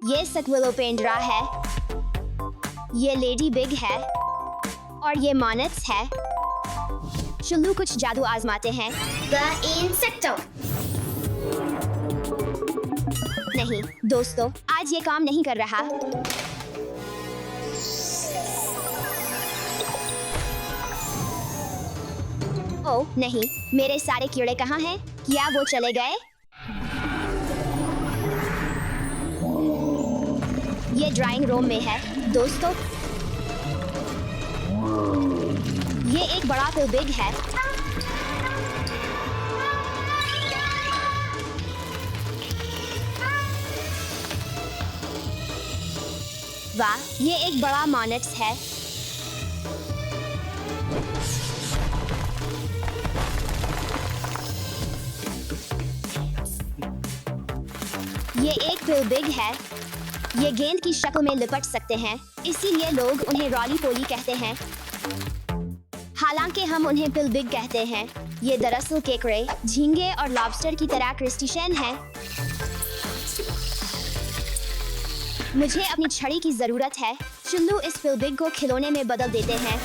ये स्क्विलोपेंड्रा है, ये लेडी बिग है और ये मॉनट्स है। चुल्लू कुछ जादू आजमाते हैं। The insecto. नहीं दोस्तों, आज ये काम नहीं कर रहा। ओह नहीं, मेरे सारे कीड़े कहाँ हैं? क्या वो चले गए? ये ड्राइंग रूम में है दोस्तों। ये एक बड़ा बिग है। वाह, ये एक बड़ा मॉनट्स है। ये एक बिग है। ये गेंद की शक्ल में लिपट सकते हैं, इसीलिए लोग उन्हें रॉली पोली कहते हैं। हालांकि हम उन्हें बिग कहते हैं। ये दरअसल केकड़े, झींगे और लॉबस्टर की तरह क्रिस्टिशन हैं। मुझे अपनी छड़ी की जरूरत है। चुल्लू इस बिग को खिलौने में बदल देते हैं।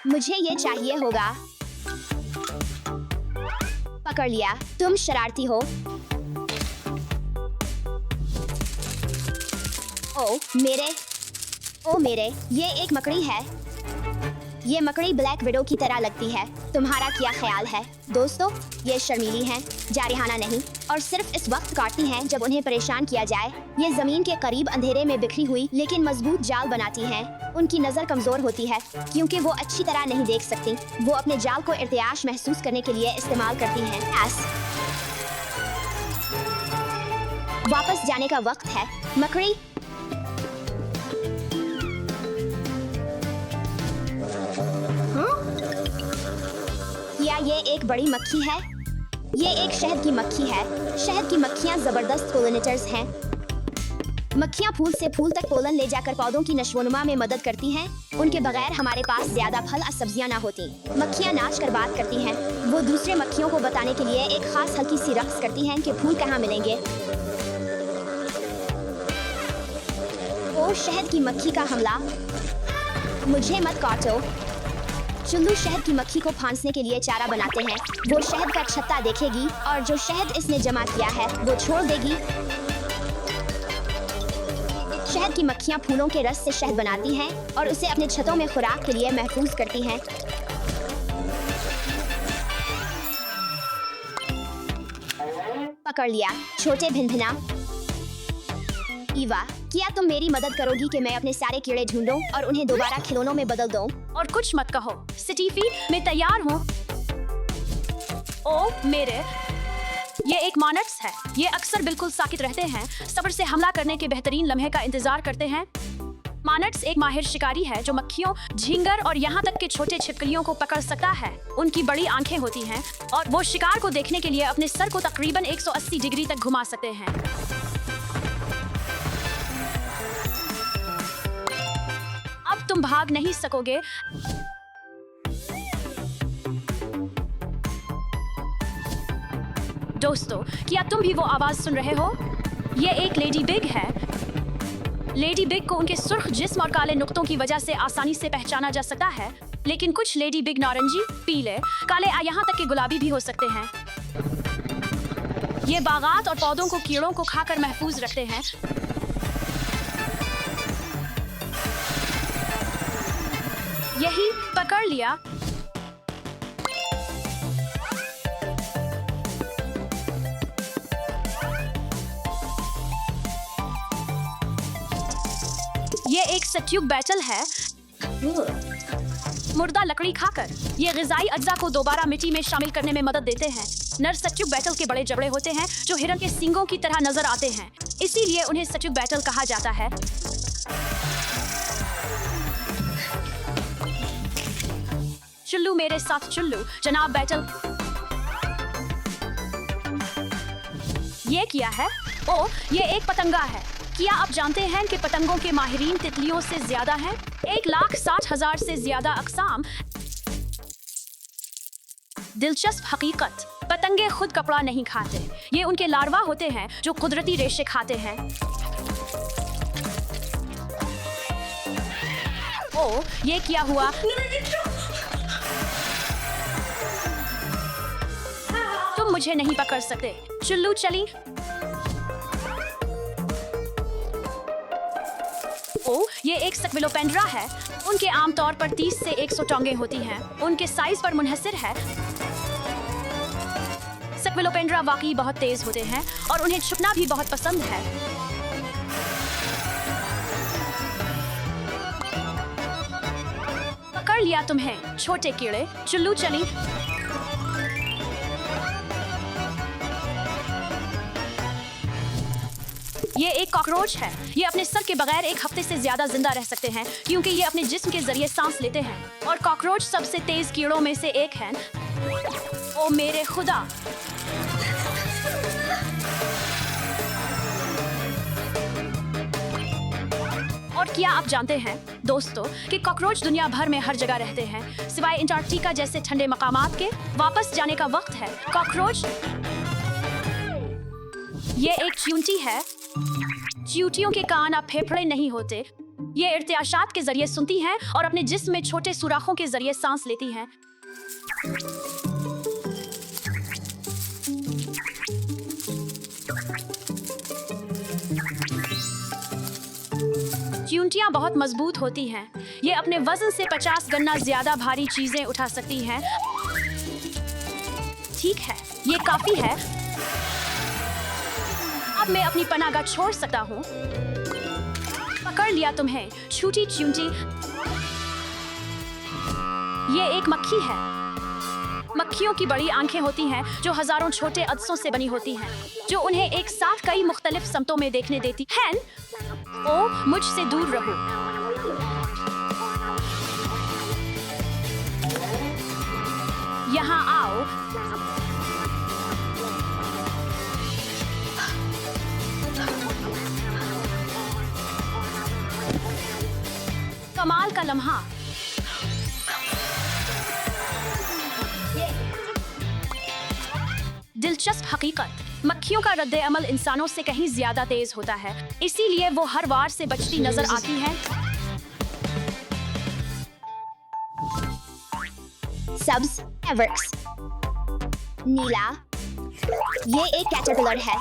मुझे ये चाहिए होगा। पकड़ लिया, तुम शरारती हो। ओ मेरे, ये एक मकड़ी है। ये मकड़ी ब्लैक विडो की तरह लगती है। तुम्हारा क्या ख्याल है दोस्तों? ये शर्मीली हैं, जारिहाना नहीं, और सिर्फ इस वक्त काटती हैं जब उन्हें परेशान किया जाए। ये जमीन के करीब अंधेरे में बिखरी हुई लेकिन मजबूत जाल बनाती हैं। उनकी नजर कमजोर होती है क्योंकि वो अच्छी तरह नहीं देख सकती। वो अपने जाल को इर्तियाश महसूस करने के लिए इस्तेमाल करती हैं। वापस जाने का वक्त है। मकड़ी, क्या ये एक बड़ी मक्खी है? ये एक शहद की मक्खी है। शहद की मक्खियाँ जबरदस्त पोलिनेटर्स हैं। मक्खियाँ फूल से फूल तक पोलन ले जाकर पौधों की नशोनुमा में मदद करती हैं। उनके बगैर हमारे पास ज्यादा फल और सब्जियाँ ना होती। मक्खियाँ नाच कर बात करती हैं। वो दूसरे मक्खियों को बताने के लिए एक खास हल्की सी रक्स करती हैं कि फूल कहाँ मिलेंगे। ओ शहद की मक्खी का हमला! मुझे मत काटो। चुल्लू शहद की मक्खी को फांसने के लिए चारा बनाते हैं। वो शहद का छत्ता देखेगी और जो शहद इसने जमा किया है वो छोड़ देगी। शहद की मक्खियाँ फूलों के रस से शहद बनाती हैं और उसे अपने छतों में खुराक के लिए महफूज करती हैं। पकड़ लिया, छोटे भिनभिना। ईवा, क्या तुम मेरी मदद करोगी कि मैं अपने सारे कीड़े ढूंढूं और उन्हें दोबारा खिलौनों में बदल दूं? और कुछ मत कहो स्टीफी, मैं तैयार हूँ। ओ मेरे, ये एक मॉनट्स है। ये अक्सर बिल्कुल साकित रहते हैं, सब्र से हमला करने के बेहतरीन लम्हे का इंतजार करते हैं। मॉनट्स एक माहिर शिकारी है जो मक्खियों, झींगर और यहाँ तक के छोटे छिपकलियों को पकड़ सकता है। उनकी बड़ी आंखें होती हैं और वो शिकार को देखने के लिए अपने सर को तकरीबन 180 डिग्री तक घुमा सकते हैं। अब तुम भाग नहीं सकोगे। दोस्तों, क्या तुम भी वो आवाज सुन रहे हो? ये एक लेडी बिग है। लेडी बिग को उनके सुर्ख जिस्म और काले नुक्तों की वजह से आसानी से पहचाना जा सकता है, लेकिन कुछ लेडी बिग नारंगी, पीले, काले और यहाँ तक के गुलाबी भी हो सकते हैं। ये बागात और पौधों को कीड़ों को खाकर महफूज रखते हैं। यही पकड़ लिया। ये एक सट्यूब बैटल है। मुर्दा लकड़ी खाकर ये ग़िज़ाई अज्जा को दोबारा मिट्टी में शामिल करने में मदद देते हैं। नर सट्यूब बैटल के बड़े जबड़े होते हैं जो हिरन के सींगों की तरह नजर आते हैं, इसीलिए उन्हें सट्यूब बैटल कहा जाता है। चुल्लू मेरे साथ चुल्लू, जनाब बैटल। ये क्या है? ओ, ये एक पतंगा है। क्या आप जानते हैं कि पतंगों के माहिरीन तितलियों से ज्यादा हैं? 1,60,000 से ज्यादा अक़साम। दिलचस्प हकीकत, पतंगे खुद कपड़ा नहीं खाते, ये उनके लार्वा होते हैं जो कुदरती रेशे खाते हैं। ओ, ये क्या हुआ? तुम मुझे नहीं पकड़ सकते। चुल्लू चली। ओ, ये एक स्क्विलोपेंड्रा है। उनके आमतौर पर 30 से 100 टोंगे होती हैं। उनके साइज पर मुनहसिर है। स्क्विलोपेंड्रा वाकई बहुत तेज होते हैं और उन्हें छुपना भी बहुत पसंद है। पकड़ लिया तुम्हें, छोटे कीड़े। चुल्लू चली। ये एक कॉकरोच है। ये अपने सर के बगैर एक हफ्ते से ज्यादा जिंदा रह सकते हैं क्योंकि ये अपने जिस्म के जरिए सांस लेते हैं और कॉकरोच सबसे तेज कीड़ों में से एक है। ओ मेरे खुदा! और क्या आप जानते हैं दोस्तों कि कॉकरोच दुनिया भर में हर जगह रहते हैं सिवाय अंटार्कटिका जैसे ठंडे मकामात के। वापस जाने का वक्त है। कॉकरोच। ये एक च्यूंटी है। च्यूंटियों के कान अब फेफड़े नहीं होते। ये इर्तियाशात के जरिए सुनती हैं और अपने जिस्म में छोटे सुराखों के जरिए सांस लेती हैं। च्यूंटियां बहुत मजबूत होती हैं। ये अपने वजन से 50 गुना ज्यादा भारी चीजें उठा सकती हैं। ठीक है, ये काफी है। अब मैं अपनी पनाहगाह छोड़ सकता हूँ। पकड़ लिया तुम्हें, छोटी च्यूंटी। ये एक मक्खी है। मक्खियों की बड़ी आंखें होती हैं जो हजारों छोटे अदसों से बनी होती हैं जो उन्हें एक साथ कई मुख्तलिफ समतों में देखने देती हैं। ओ, मुझसे दूर रहो। यहाँ आओ। कमाल का लम्हा। दिलचस्प हकीकत, मक्खियों का रद्दे अमल इंसानों से कहीं ज्यादा तेज होता है, इसीलिए वो हर वार से बचती नजर आती हैं। सब्ज एवर्क्स। नीला। ये एक कैटरपिलर है।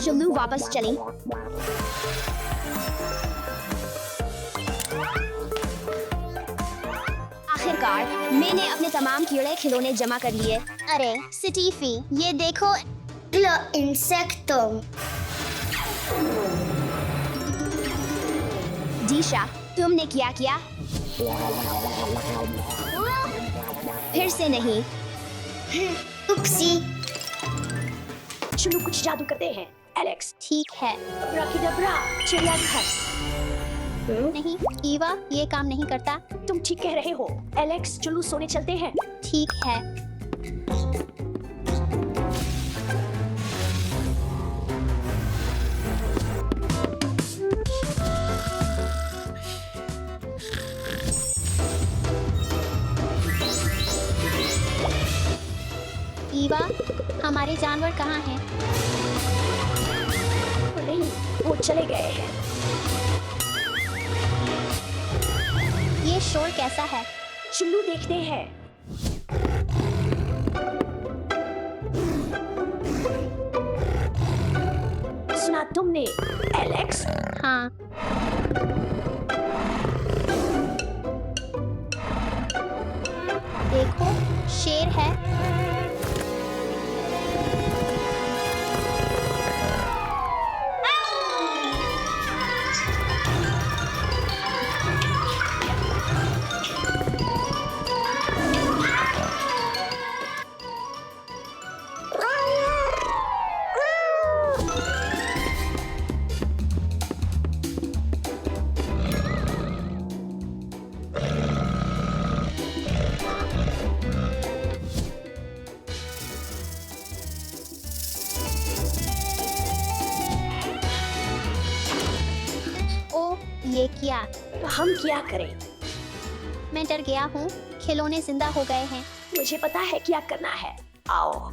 चुल्लू वापस चली। आखिरकार मैंने अपने तमाम कीड़े खिलौने जमा कर लिए। अरे स्टीफी, ये देखो लो इंसेक्टो। जीशा, तुमने क्या किया? फिर से नहीं। उपसी। चलो कुछ जादू करते हैं। एलेक्स, ठीक है। अब्राकैडब्रा, चिड़ियाघर। नहीं ईवा, ये काम नहीं करता। तुम ठीक कह रहे हो। एलेक्स, चलो सोने चलते हैं। ठीक है। ईवा, हमारे जानवर कहाँ हैं? नहीं, वो चले गए हैं। ये शोर कैसा है? चुल्लू देखते हैं। सुना तुमने, एलेक्स? हाँ। देखो, शेर है। किया। तो हम क्या करें? मैं डर गया हूँ, खिलौने जिंदा हो गए हैं। मुझे पता है क्या करना है। आओ,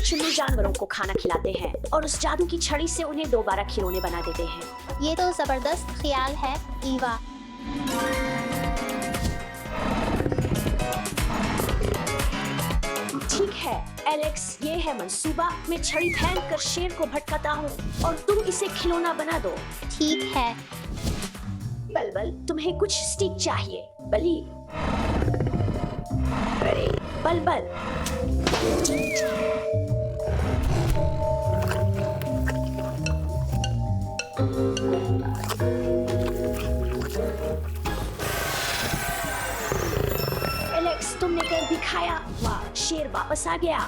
चुन्नू जानवरों को खाना खिलाते हैं और उस जादू की छड़ी से उन्हें दोबारा खिलौने बना देते हैं। ये तो जबरदस्त ख्याल है ईवा। ठीक है एलेक्स, ये है मंसूबा। मैं छड़ी फेंक कर शेर को भटकाता हूँ और तुम इसे खिलौना बना दो। ठीक है। बलबल, तुम्हें कुछ स्टिक चाहिए। बली, अरे बलबल, एलेक्स तुमने कर दिखाया। वाह, शेर वापस आ गया।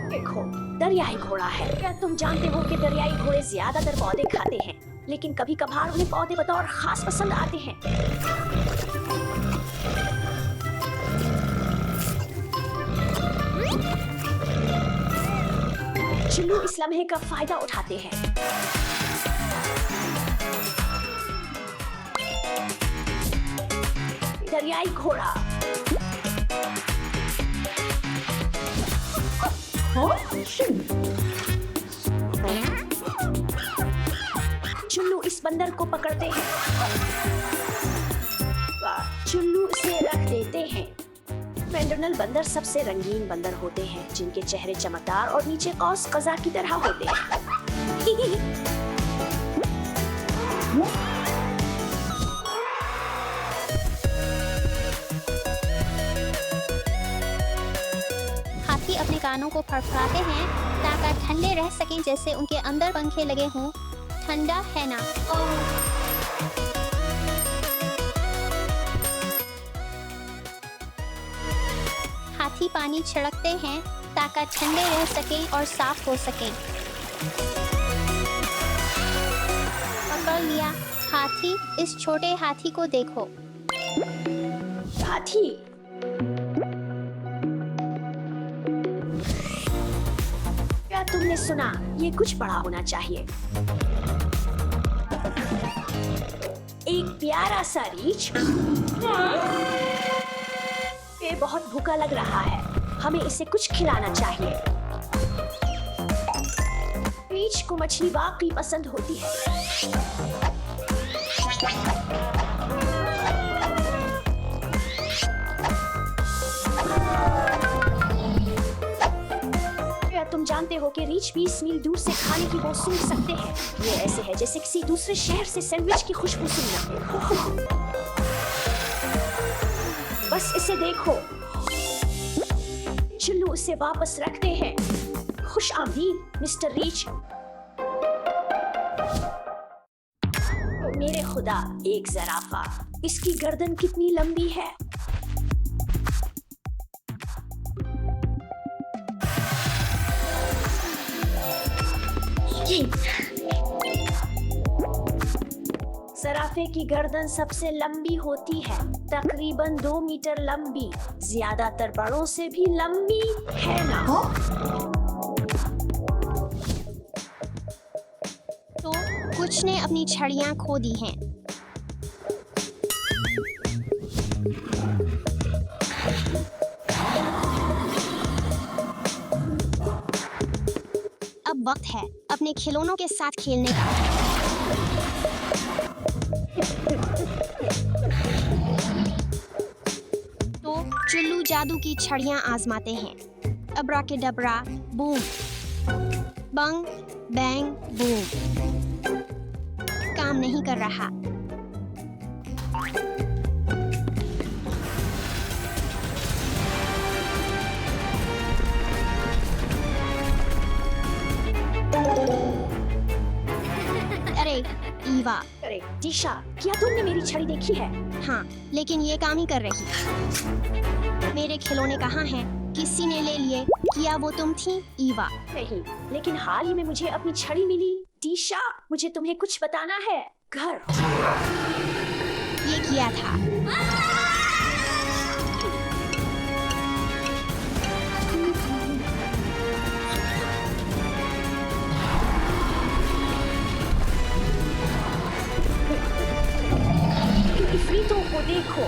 देखो, दरियाई घोड़ा है। क्या तुम जानते हो कि दरियाई घोड़े ज्यादातर पौधे खाते हैं, लेकिन कभी कभार उन्हें पौधे बतौर खास पसंद आते हैं। चुन्नू इस लम्हे का फायदा उठाते हैं। दरियाई घोड़ा, चुन्नू इस बंदर को पकड़ते हैं। चुन्नू इसे रख देते हैं। मैकडोनल्ड बंदर सबसे रंगीन बंदर होते हैं, जिनके चेहरे चमकदार और नीचे कौस कज़ा की तरह होते हैं। हाथी अपने कानों को फड़फड़ाते हैं ताकि ठंडे रह सकें, जैसे उनके अंदर पंखे लगे हों। ठंडा है ना? हाथी पानी छिड़कते हैं ताकि ठंडे रह सकें और साफ हो सकें। पकड़ लिया हाथी। इस छोटे हाथी को देखो। हाथी, क्या तुमने सुना? ये कुछ बड़ा होना चाहिए। एक प्यारा सा रीछ। ये बहुत भूखा लग रहा है, हमें इसे कुछ खिलाना चाहिए। रीछ को मछली वाकई पसंद होती है। क्या तुम जानते हो कि रीछ 20 मील दूर से खाने की वो सूंघ सकते हैं? ये ऐसे है जैसे किसी दूसरे शहर से सैंडविच की खुशबू सूंघना। बस इसे देखो। चुन्नू उसे वापस रखते हैं। खुश आमदीद मिस्टर रीच। मेरे खुदा, एक ज़राफ़ा। इसकी गर्दन कितनी लंबी है। ज़राफ़े की गर्दन सबसे लंबी होती है, तकरीबन 2 मीटर लंबी। ज्यादातर बड़ों से भी लंबी है ना? तो कुछ ने अपनी छड़ियां खो दी हैं। अब वक्त है अपने खिलौनों के साथ खेलने का। तो चुल्लू जादू की छड़ियां आजमाते हैं। अब्राकेडब्रा, बूम, बंग बैंग बूम। काम नहीं कर रहा। अरे ईवा। अरे दिशा, क्या तुमने मेरी छड़ी देखी है? हाँ, लेकिन ये काम ही कर रही। मेरे खिलौने कहाँ हैं? किसी ने ले लिए। क्या वो तुम थी ईवा? नहीं, लेकिन हाल ही में मुझे अपनी छड़ी मिली। दिशा, मुझे तुम्हें कुछ बताना है। घर ये किया था। देखो।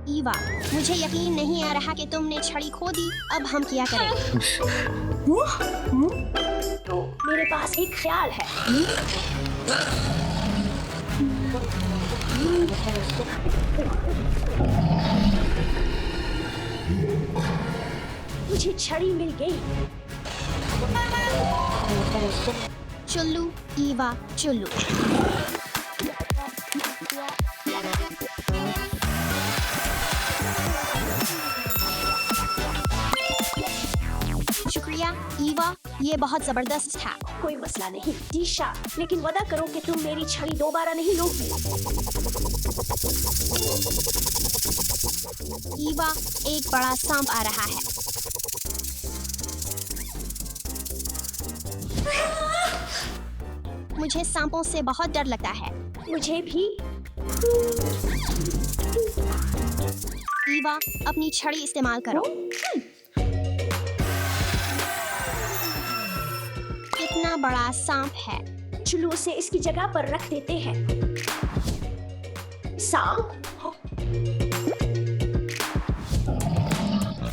ईवा, मुझे यकीन नहीं आ रहा कि तुमने छड़ी खो दी। अब हम क्या करें? मेरे पास एक ख्याल है। मुझे छड़ी मिल गई। चुल्लू, ईवा, चुल्लू। शुक्रिया ईवा, ये बहुत जबरदस्त था। कोई मसला नहीं दीशा, लेकिन वादा करो कि तुम मेरी छड़ी दोबारा नहीं लोगी। ईवा, एक बड़ा सांप आ रहा है। मुझे सांपों से बहुत डर लगता है। मुझे भी। ईवा, अपनी छड़ी इस्तेमाल करो। कितना बड़ा सांप है। चुल्लू उसे इसकी जगह पर रख देते हैं। सांप,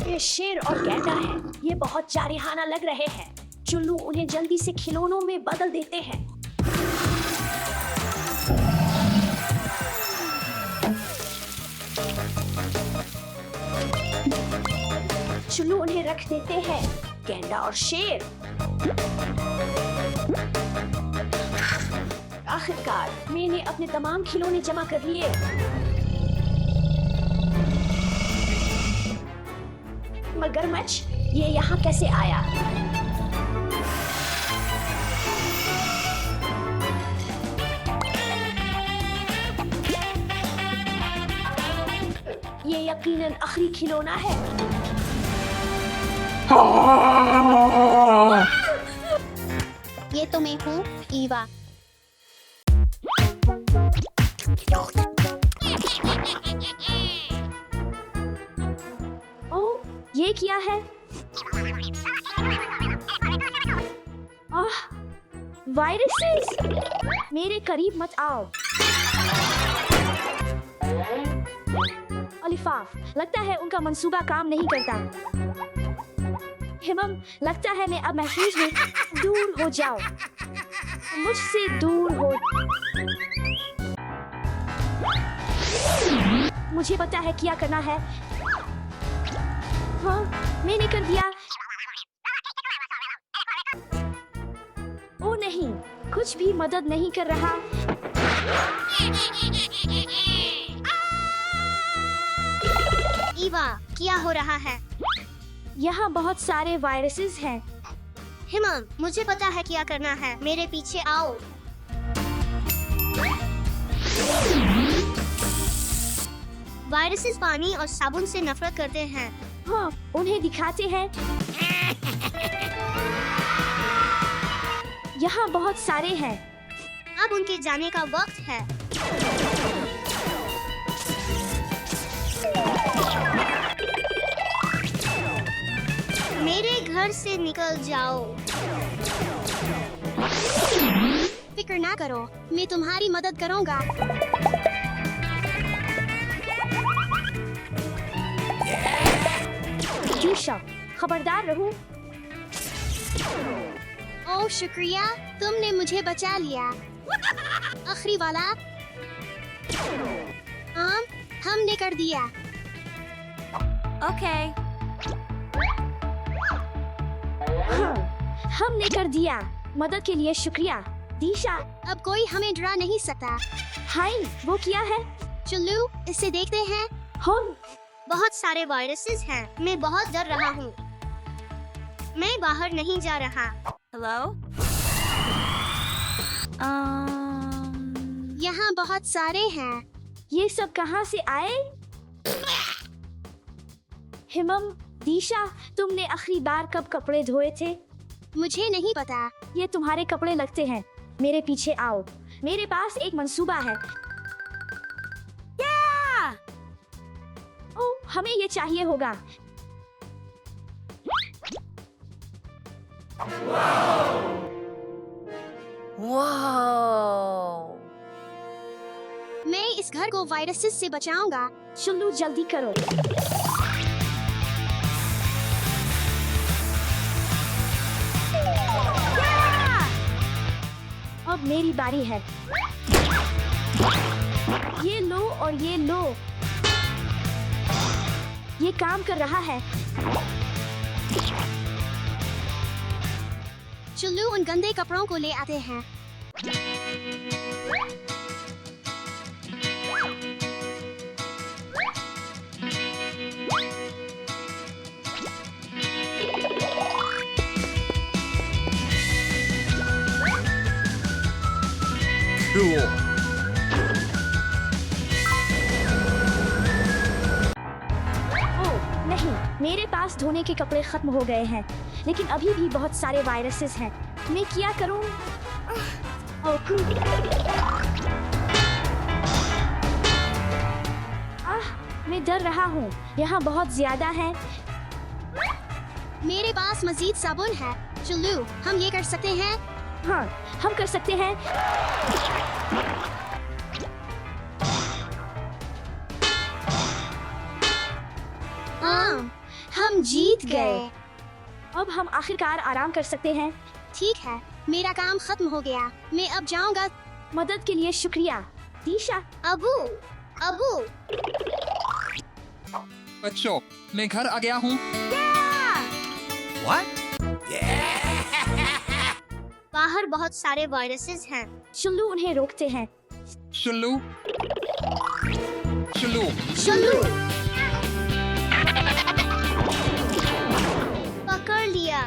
ये शेर और गैंडा है। ये बहुत जारिहाना लग रहे हैं। चुल्लू उन्हें जल्दी से खिलौनों में बदल देते हैं। चुल्लू उन्हें रख देते हैं। गैंडा और शेर। आखिरकार मैंने अपने तमाम खिलौने जमा कर लिए। मगरमच्छ, ये यहाँ कैसे आया? ये यकीनन आखिरी खिलौना है। ये तो मैं हूँ, ईवा। ओह, ये क्या है? वायरसेस! मेरे करीब मत आओ। अलिफाफ, लगता है उनका मंसूबा काम नहीं करता। हिमम, लगता है मैं अब महफूज हूँ। दूर हो जाओ, मुझसे दूर हो। मुझे पता है क्या करना है। हाँ, मैंने कर दिया। ओ नहीं, कुछ भी मदद नहीं कर रहा। ईवा, क्या हो रहा है? यहाँ बहुत सारे वायरसेस हैं। हिमम, मुझे पता है क्या करना है। मेरे पीछे आओ। वायरसेस पानी और साबुन से नफरत करते हैं। हाँ, उन्हें दिखाते हैं। यहाँ बहुत सारे हैं। अब उनके जाने का वक्त है। मेरे घर से निकल जाओ। फिक्र ना करो, मैं तुम्हारी मदद करूँगा। दीशा, खबरदार रहो। ओह शुक्रिया, तुमने मुझे बचा लिया। आखिरी वाला। हमने कर दिया। ओके। हमने कर दिया। मदद के लिए शुक्रिया दीशा। अब कोई हमें डरा नहीं सकता। हाय, वो क्या है? चुल्लू, इसे देखते हैं। हम बहुत सारे वायरसेस हैं। मैं बहुत डर रहा हूँ। मैं बाहर नहीं जा रहा। हेलो। यहाँ बहुत सारे हैं। ये सब कहाँ से आए? हिमम, दीशा, तुमने आखिरी बार कब कपड़े धोए थे? मुझे नहीं पता। ये तुम्हारे कपड़े लगते हैं। मेरे पीछे आओ। मेरे पास एक मंसूबा है। ओह, हमें ये चाहिए होगा। मैं इस घर को वायरसेस से बचाऊंगा। चुल्लू जल्दी करो। अब मेरी बारी है। ये लो और ये लो। ये काम कर रहा है। चुल्लू उन गंदे कपड़ों को ले आते हैं। Cool. ओह नहीं, मेरे पास धोने के कपड़े खत्म हो गए हैं, लेकिन अभी भी बहुत सारे वायरसेस हैं। मैं क्या करूं? मैं डर रहा हूँ। यहाँ बहुत ज्यादा है। मेरे पास मजीद साबुन है। चुल्लू, हम ये कर सकते हैं। हाँ, हम कर सकते हैं। हाँ, हम जीत गए। अब हम आखिरकार आराम कर सकते हैं। ठीक है, मेरा काम खत्म हो गया। मैं अब जाऊंगा। मदद के लिए शुक्रिया, तीशा। अबू, अबू। बच्चों, मैं घर आ गया हूँ। What? बाहर बहुत सारे वायरसेस हैं। चुल्लू उन्हें रोकते हैं। चुल्लू, चुल्लू, चुल्लू पकड़ लिया।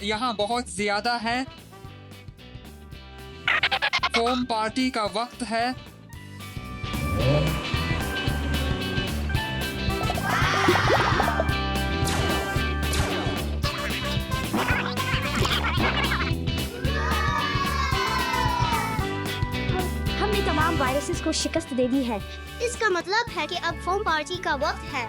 यहाँ बहुत ज्यादा है। फोम पार्टी का वक्त है। हमने तमाम वायरसेस को शिकस्त दे दी है। इसका मतलब है कि अब फोम पार्टी का वक्त है।